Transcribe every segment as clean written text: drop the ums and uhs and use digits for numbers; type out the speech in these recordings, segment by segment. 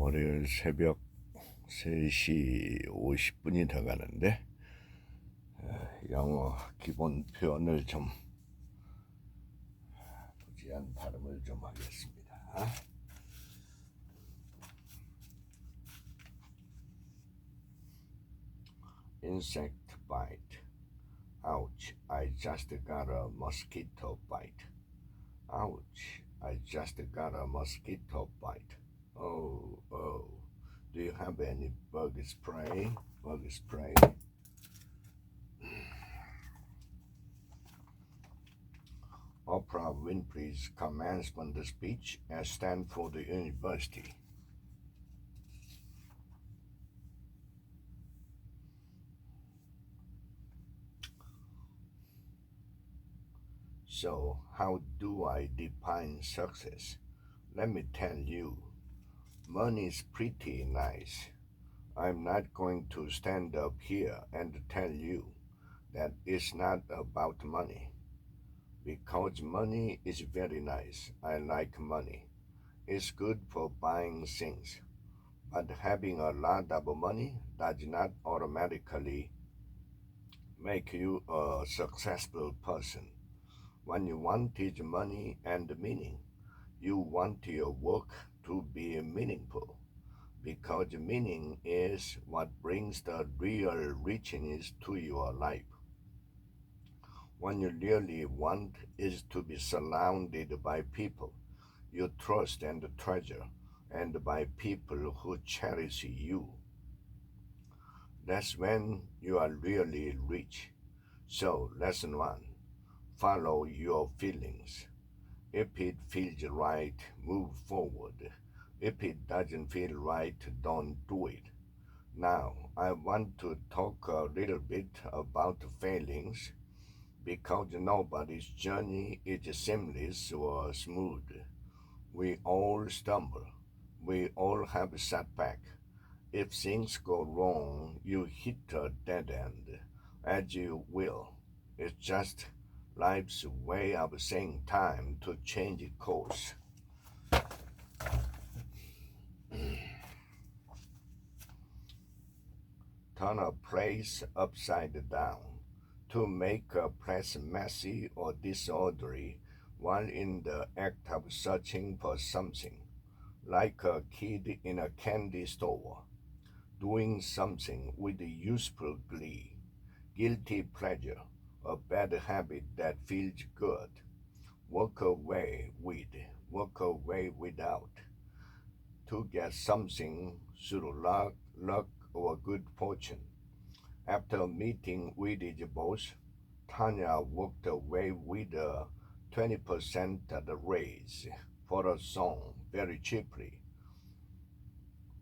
월요일 새벽 3시 50분이 더 가는데 영어 기본 표현을 좀 부지한 발음을 좀 하겠습니다. Insect bite. Ouch, I just got a mosquito bite. Ouch, I just got a mosquito bite. Oh. Do you have any bug spray? Bug spray. Oprah Winfrey's commencement speech at Stanford University. So, how do I define success? Let me tell you, money's pretty nice. I'm not going to stand up here and tell you that it's not about money. Because money is very nice. I like money. It's good for buying things. But having a lot of money does not automatically make you a successful person. When you wanted money and meaning, you want your work to be meaningful, because meaning is what brings the real richness to your life. What you really want is to be surrounded by people you trust and treasure, and by people who cherish you. That's when you are really rich. So, lesson 1. Follow your feelings. If it feels right, move forward. If it doesn't feel right, don't do it. Now, I want to talk a little bit about feelings, because nobody's journey is seamless or smooth. We all stumble. We all have setback. If things go wrong, you hit a dead end, as you will. It's just life's way of saying time to change course. Turn a place upside down. To make a place messy or disorderly while in the act of searching for something, like a kid in a candy store, doing something with useful glee, guilty pleasure, a bad habit that feels good, walk away with, walk away without, to get something through luck or good fortune. After meeting with his boss, Tanya walked away with a 20% raise for a song very cheaply.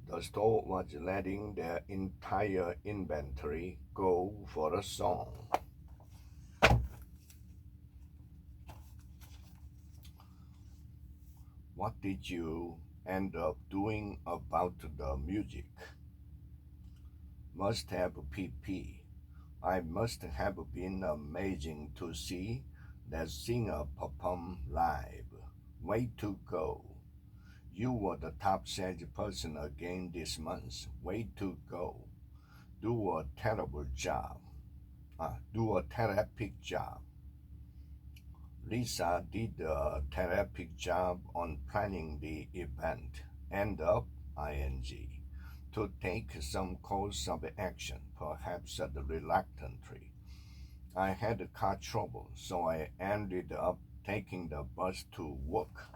The store was letting their entire inventory go for a song. What did you end up doing about the music? Must have PP. I must have been amazing to see that singer perform live. Way to go. You were the top salesperson again this month. Way to go. Do a terrible job. Do a terrific job. Lisa did a terrific job on planning the event. End up ing. To take some course of action, perhaps reluctantly. I had car trouble, so I ended up taking the bus to work.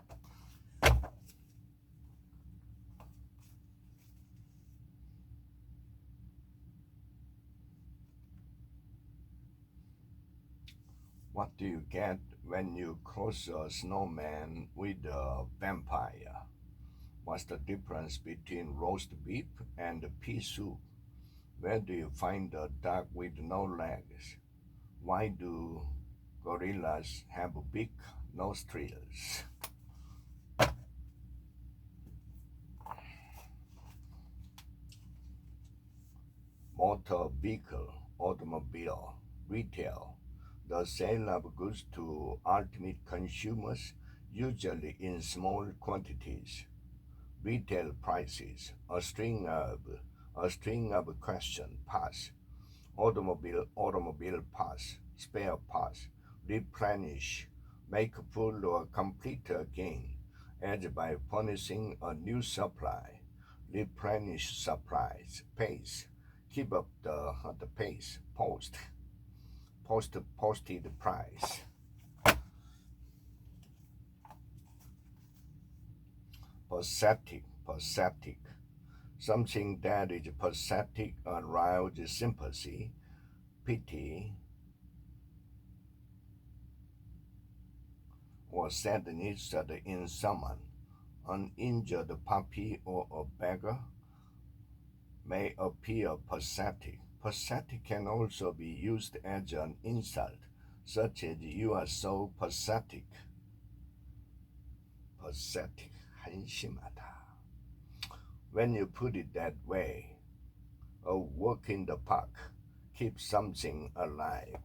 What do you get when you cross a snowman with a vampire? What's the difference between roast beef and pea soup? Where do you find a dog with no legs? Why do gorillas have big nostrils? Motor vehicle, automobile, retail, the sale of goods to ultimate consumers, usually in small quantities. retail prices, a string of question parts, automobile parts, spare parts, replenish, make full or complete again, add by furnishing a new supply, replenish supplies, pace, keep up the pace, posted price. Pathetic. Something that is pathetic arouses sympathy, pity, or sadness in someone. An injured puppy or a beggar may appear pathetic. Pathetic can also be used as an insult, such as you are so pathetic. Pathetic, 한심하다. When you put it that way, a walk in the park keeps something alive.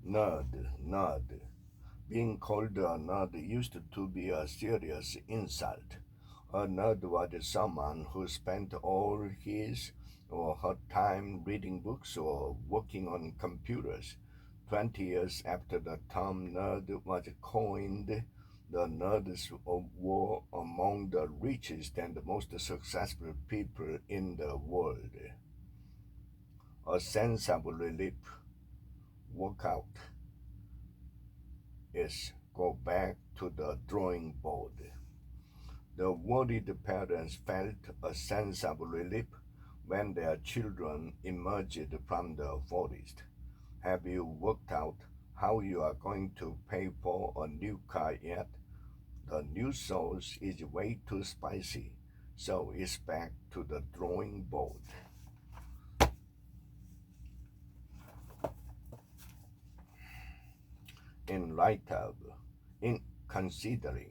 Nerd. Being called a nerd used to be a serious insult. A nerd was someone who spent all his or her time reading books or working on computers. 20 years after the term nerd was coined, the nerds were among the richest and most successful people in the world. A sense of relief. Workout is go back to the drawing board. The worried parents felt a sense of relief when their children emerged from the forest. Have you worked out how you are going to pay for a new car yet? The new sauce is way too spicy, so it's back to the drawing board. In considering,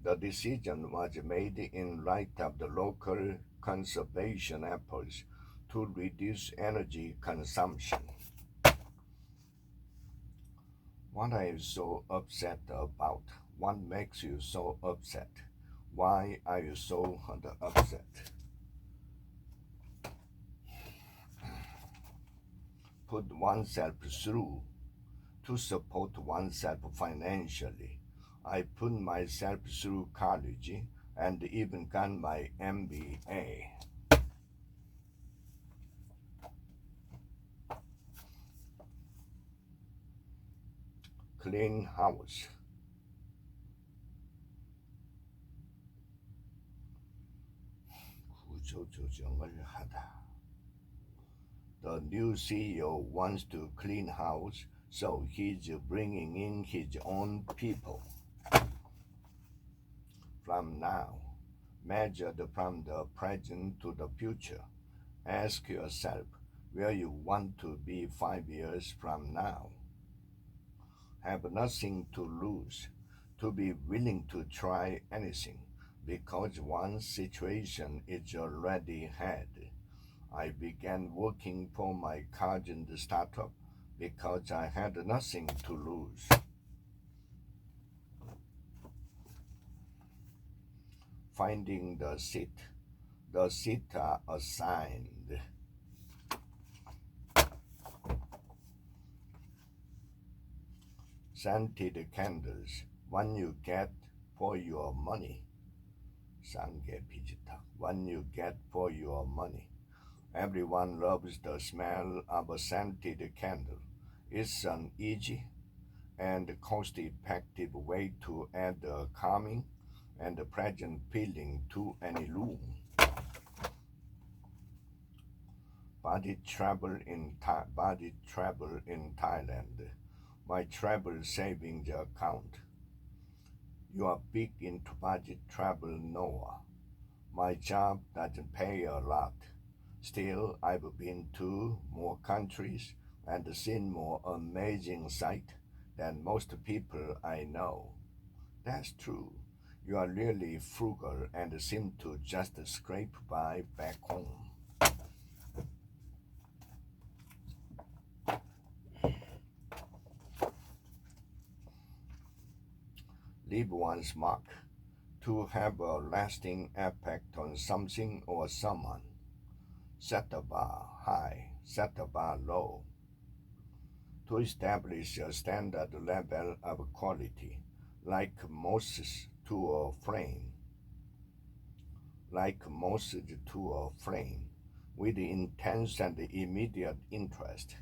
the decision was made in light of the local conservation efforts to reduce energy consumption. What are you so upset about? What makes you so upset? Why are you so upset? Put oneself through to support oneself financially. I put myself through college and even got my MBA. Clean house. 구조조정을 하다. The new CEO wants to clean house, so he's bringing in his own people. From now, measured from the present to the future, ask yourself where you want to be 5 years from now. Have nothing to lose, to be willing to try anything, because one's situation is already had. I began working for my cousin's startup because I had nothing to lose. Finding the seat. The seats are assigned. Scented candles. One you get for your money. One you get for your money. Everyone loves the smell of a scented candle. It's an easy and cost-effective way to add a calming and a pleasant feeling to any room. Body travel in Thailand. My travel savings account. You are big into budget travel, Noah. My job doesn't pay a lot. Still, I've been to more countries and seen more amazing sights than most people I know. That's true. You are really frugal and seem to just scrape by back home. leave one's mark, to have a lasting impact on something or someone. Set the bar high, set the bar low. To establish a standard level of quality, like moss to a flame. Like moss to a flame, with intense and immediate interest.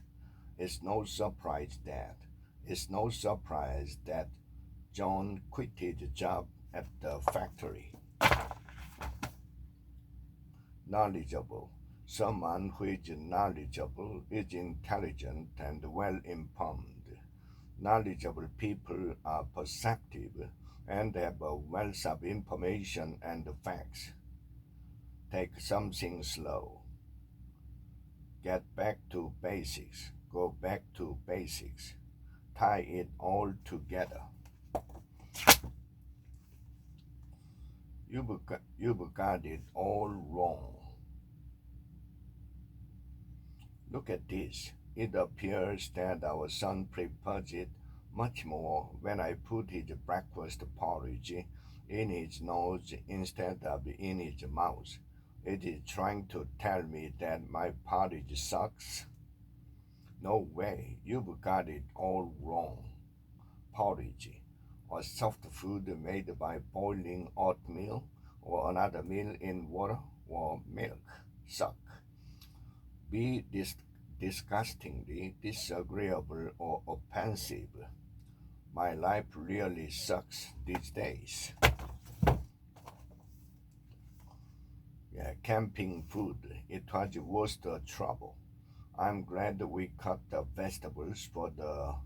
It's no surprise that John quit his job at the factory. Knowledgeable. Someone who is knowledgeable is intelligent and well informed. Knowledgeable people are perceptive and have a wealth of information and facts. Take something slow. Get back to basics. Go back to basics. Tie it all together. You've got it all wrong. Look at this. It appears that our son prefers it much more when I put his breakfast porridge in his nose instead of in his mouth. It is trying to tell me that my porridge sucks. No way, you've got it all wrong. Porridge, or soft food made by boiling oatmeal or another meal in water or milk, suck. Be disgustingly disagreeable or offensive. My life really sucks these days. Yeah, camping food, it was worst trouble. I'm glad we cut the vegetables for the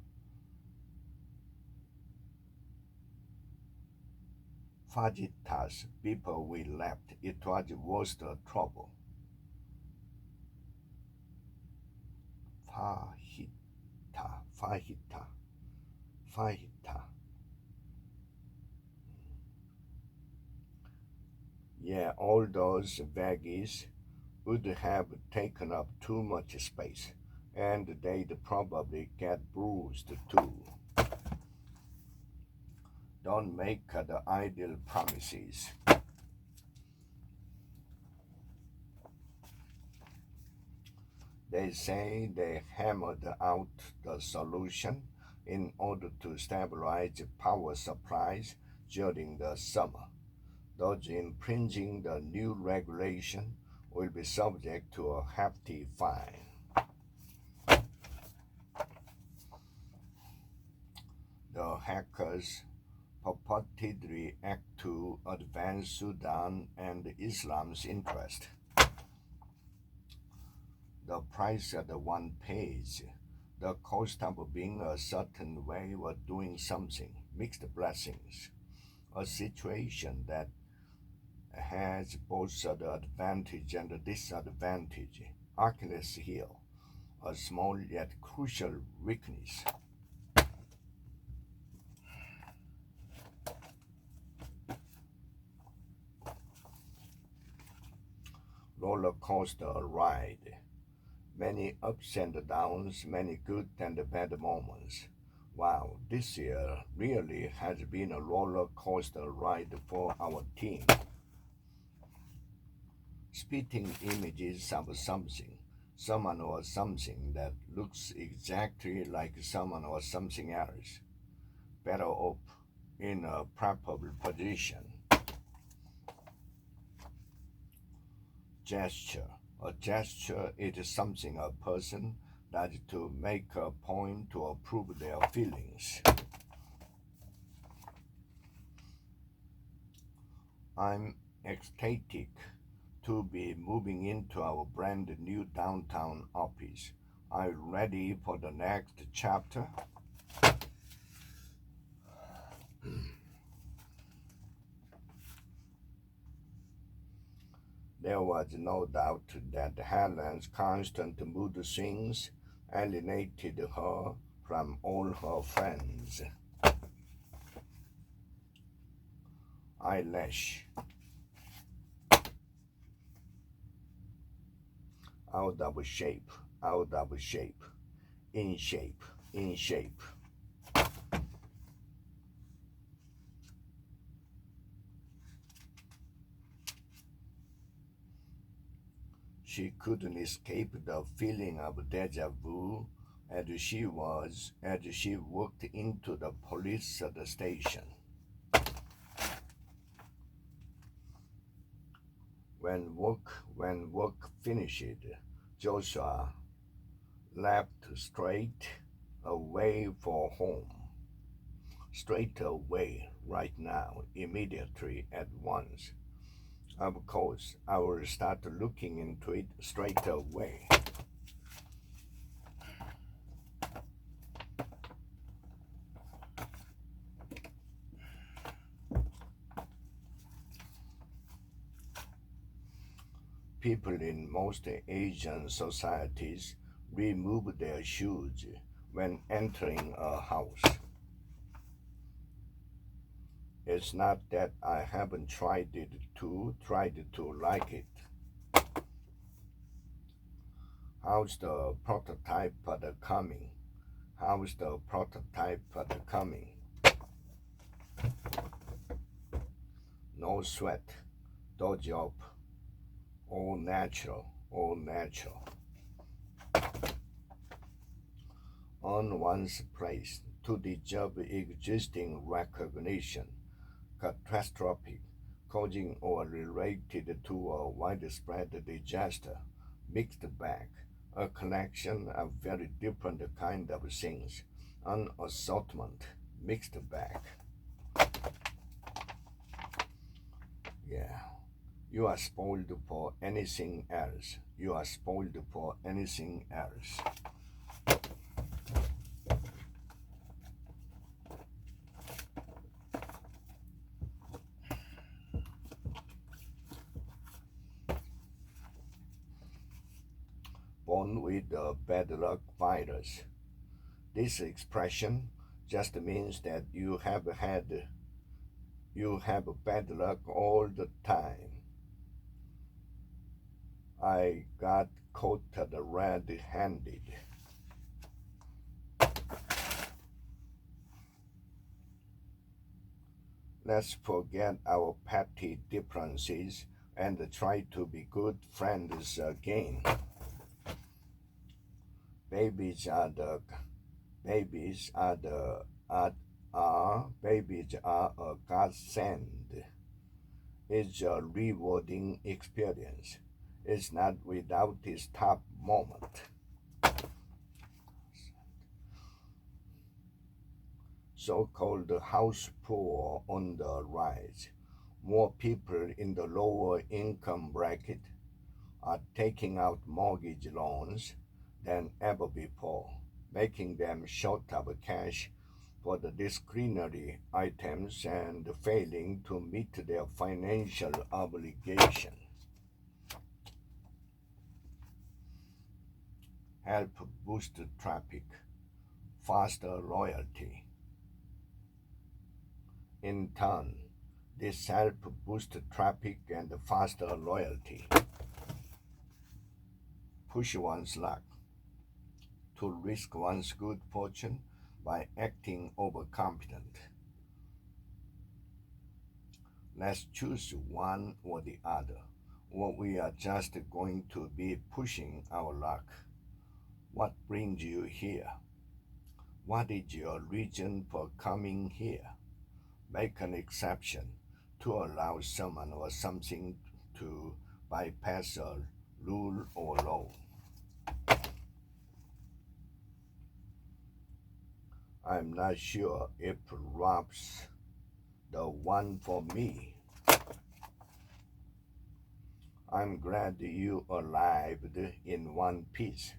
fajitas before we left. It was worst trouble. Fajita. Yeah, all those veggies would have taken up too much space, and they'd probably get bruised too. Don't make the ideal promises. They say they hammered out the solution in order to stabilize power supplies during the summer. Those infringing the new regulation will be subject to a hefty fine. The hackers purportedly act to advance Sudan and Islam's interest. The price that one pays, the cost of being a certain way or doing something, mixed blessings, a situation that has both the advantage and the disadvantage. Achilles' heel, a small yet crucial weakness. Roller coaster ride. Many ups and downs, many good and bad moments. Wow, this year really has been a roller coaster ride for our team. Spitting images of something, someone or something that looks exactly like someone or something else. Better up in a preferable position. Gesture. A gesture is something a person does to make a point to approve their feelings. I'm ecstatic to be moving into our brand new downtown office. Are you ready for the next chapter? There was no doubt that Helen's constant mood swings alienated her from all her friends. Eyelash. Out of shape, out of shape, in shape, in shape. She couldn't escape the feeling of deja vu as she walked into the police station. When work finished, Joshua left straight away for home. Straight away, right now, immediately, at once. Of course, I will start looking into it straight away. People in most Asian societies remove their shoes when entering a house. It's not that I haven't tried to like it. How's the prototype for the coming? How's the prototype for the coming? No sweat, no job, all natural, all natural. On one's place to deserve existing recognition, catastrophic, causing or related to a widespread disaster, mixed bag, a collection of very different kind of things, an assortment, mixed bag. Yeah, you are spoiled for anything else. You are spoiled for anything else. Born with the bad luck virus. This expression just means that you have bad luck all the time. I got caught red-handed. Let's forget our petty differences and try to be good friends again. Babies are a godsend. It's a rewarding experience. It's not without its top moment. So-called house poor on the rise. More people in the lower income bracket are taking out mortgage loans than ever before, making them short of cash for the discretionary items and failing to meet their financial obligation. Help boost traffic, faster loyalty. In turn, this help boost traffic and faster loyalty. Push one's luck to risk one's good fortune by acting overconfident. Let's choose one or the other, or we are just going to be pushing our luck. What brings you here? What is your reason for coming here? Make an exception to allow someone or something to bypass a rule or law. I'm not sure if Rob's the one for me. I'm glad you arrived in one piece,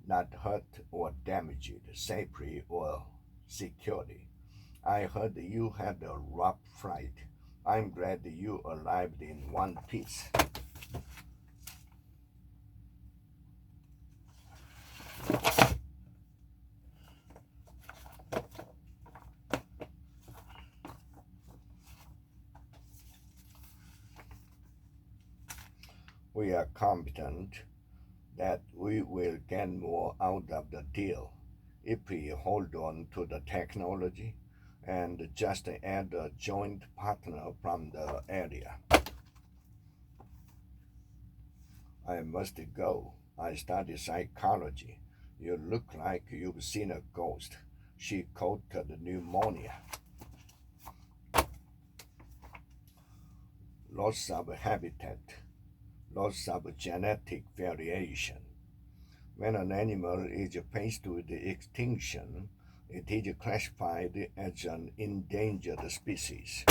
not hurt or damaged, safely or securely. I heard you had a rough flight. I'm glad you arrived in one piece. We are confident that we will get more out of the deal if we hold on to the technology and just add a joint partner from the area. I must go. I study psychology. You look like you've seen a ghost. She caught pneumonia. Loss of habitat. Loss of genetic variation. When an animal is faced with extinction, it is classified as an endangered species.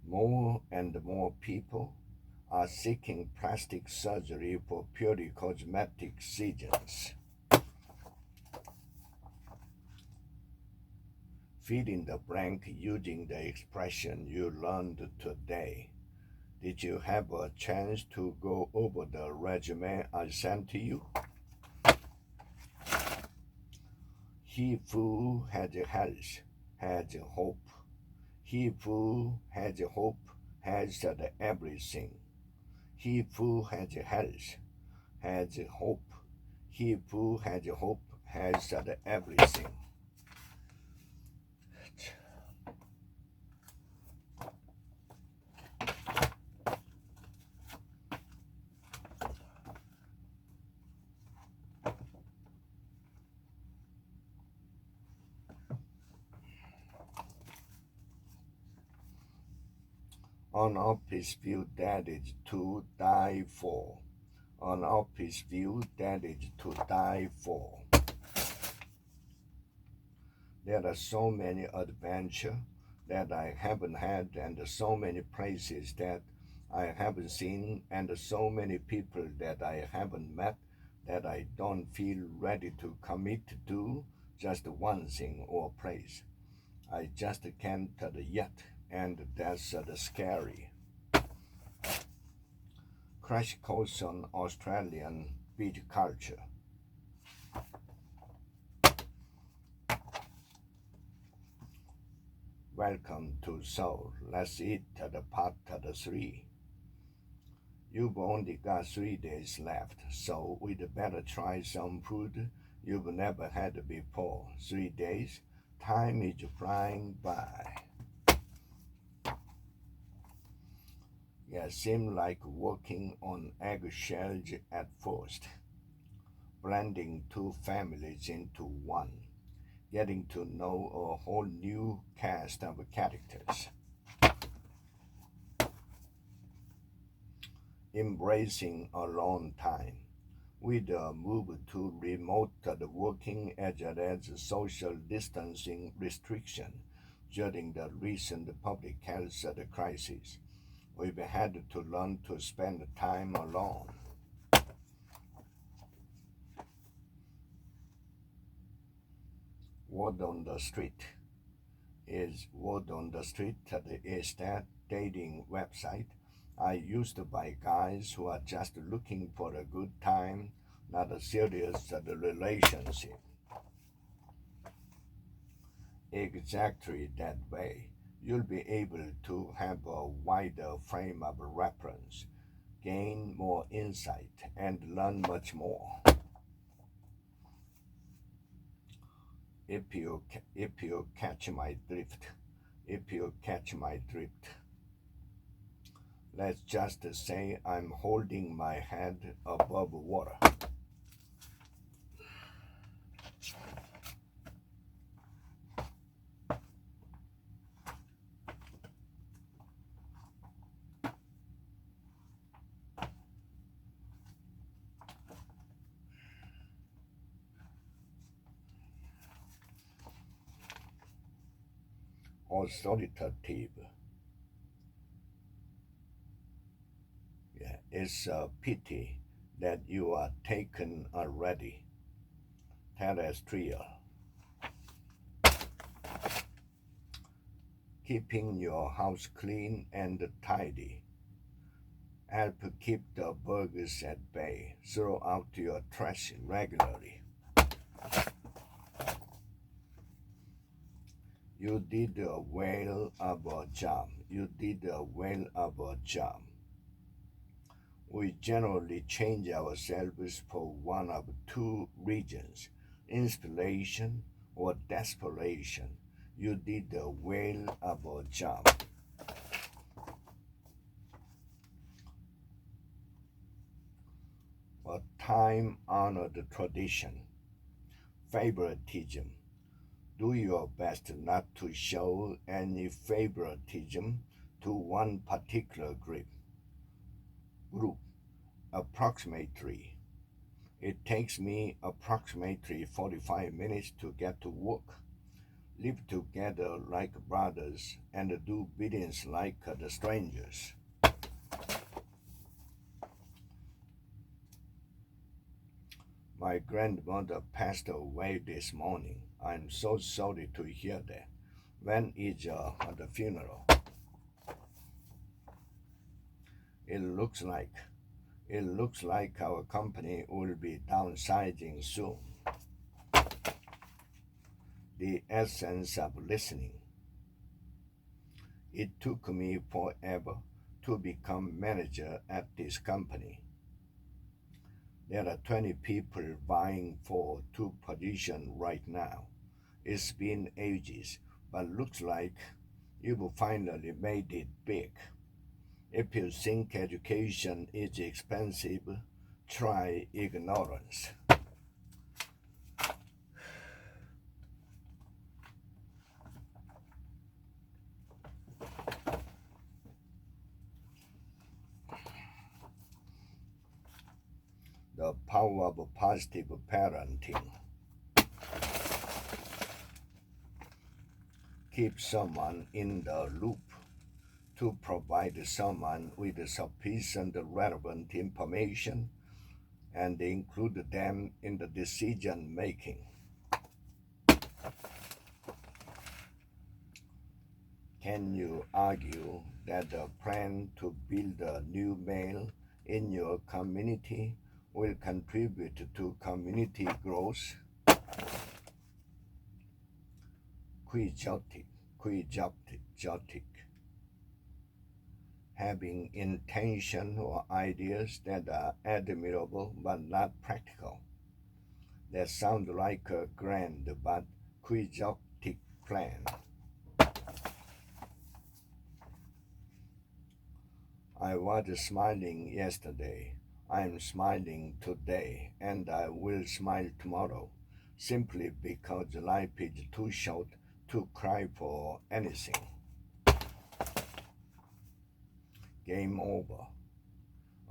More and more people are seeking plastic surgery for purely cosmetic reasons. Fill in the blank using the expression you learned today. Did you have a chance to go over the resume I sent to you? He who has health has hope. He who has hope has everything. He who has health has hope. He who has hope has everything. On office view, that is to die for. On office view, that is to die for. There are so many adventures that I haven't had, and so many places that I haven't seen, and so many people that I haven't met, that I don't feel ready to commit to just one thing or place. I just can't yet, and that's scary. Crash course on Australian beach culture. Welcome to Seoul. Let's eat the part 3. You've only got 3 days left, so we'd better try some food you've never had before. 3 days? Time is flying by. Yeah, seemed like walking on eggshells at first, blending 2 families into one, getting to know a whole new cast of characters, embracing alone time. We'd move to remote working as well as social distancing restriction during the recent public health crisis. We've had to learn to spend time alone. Word on the street is that dating website I used by guys who are just looking for a good time, not a serious relationship. Exactly that way. You'll be able to have a wider frame of reference, gain more insight, and learn much more. If you catch my drift, let's just say I'm holding my head above water. Authoritative. Yeah, it's a pity that you are taken already. Terrestrial. Keeping your house clean and tidy. Help keep the bugs at bay. Throw out your trash regularly. You did a whale of a job. We generally change ourselves for one of 2 reasons, inspiration or desperation. You did a whale of a job. time-honored tradition. Favoritism. Do your best not to show any favoritism to one particular group. Approximately. It takes me approximately 45 minutes to get to work. Live together like brothers and do business like the strangers. My grandmother passed away this morning. I'm so sorry to hear that. When is the funeral? It looks like our company will be downsizing soon. The essence of listening. It took me forever to become manager at this company. There are 20 people vying for 2 positions right now. It's been ages, but looks like you've finally made it big. If you think education is expensive, try ignorance. The power of positive parenting. Keep someone in the loop to provide someone with sufficient relevant information and include them in the decision making. Can you argue that the plan to build a new mall in your community will contribute to community growth? Quixotic. Having intention or ideas that are admirable but not practical. That sounds like a grand but quixotic plan. I was smiling yesterday. I'm smiling today, and I will smile tomorrow, simply because life is too short to cry for anything. Game over.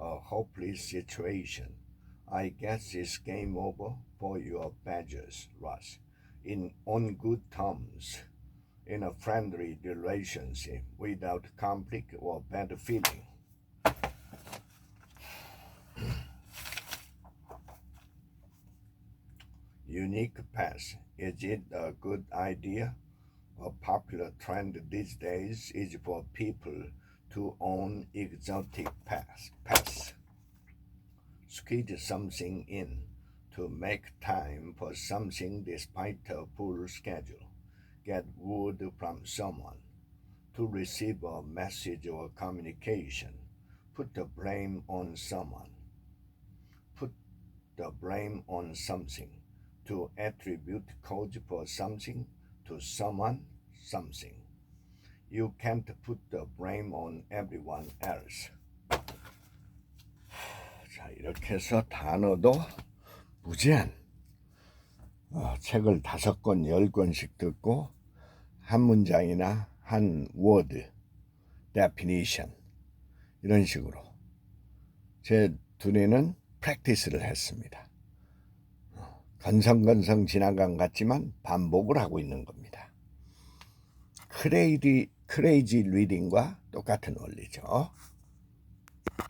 A hopeless situation. I guess it's game over for your Badgers, Russ. On good terms, in a friendly relationship, without conflict or bad feeling. Unique pets. Is it a good idea? A popular trend these days is for people to own exotic pets. Squeeze something in to make time for something despite a full schedule. Get word from someone. To receive a message or communication. Put the blame on someone. Put the blame on something. To attribute cause for something to someone, something. You can't put the blame on everyone else. 자, 이렇게 해서 단어도 무제한 책을 5권, 10권씩 듣고 한 문장이나 한 워드, definition 이런 식으로 제 두뇌는 프랙티스를 했습니다. 건성건성 지나간 같지만 반복을 하고 있는 겁니다. 크레이지 리딩과 똑같은 원리죠.